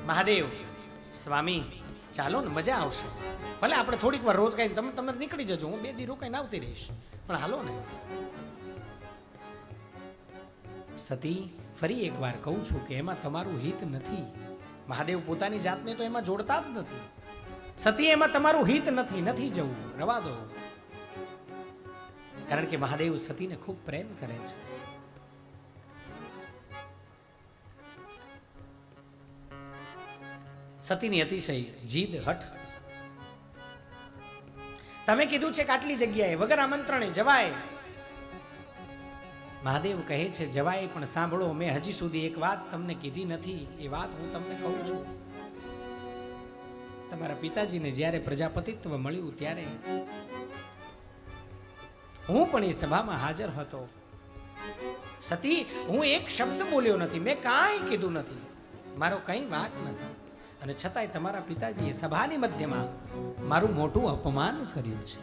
મહાદેવ સ્વામી ચાલો ને મજા આવશે, ભલે આપણે થોડીક વાર રોકાઈને તમે નીકળી જજો, હું 2 દી રોકાઈને આવતી રહીશ, પણ હાલો ને. સતી ફરી એકવાર કહું છું કે એમાં તમારું હિત નથી. મહાદેવ પોતાની જાતને તો એમાં જોડતા જ નથી. સતી એમાં તમારું હિત નથી જવું, રવા દો. કારણ કે મહાદેવ સતીને ખૂબ પ્રેમ કરે છે. સતીની અતિશય જીદ હઠ. તમે કીધું છે કે આટલી જગ્યાએ વગર આમંત્રણે જવાય. મહાદેવ કહે છે જવાય, પણ સાંભળો, મેં હજી સુધી એક વાત તમને કીધી નથી. એ વાત હું તમને કહું છું. તમારા પિતાજીને જ્યારે પ્રજાપતિત્વ મળ્યું ત્યારે હું પણ એ સભામાં હાજર હતો. સતી, હું એક શબ્દ બોલ્યો નથી, મેં કાંઈ કીધું નથી, મારો કંઈ વાક નથી, અને છતાંય તમારા પિતાજીએ સભાની મધ્યમાં મારું મોટું અપમાન કર્યું છે.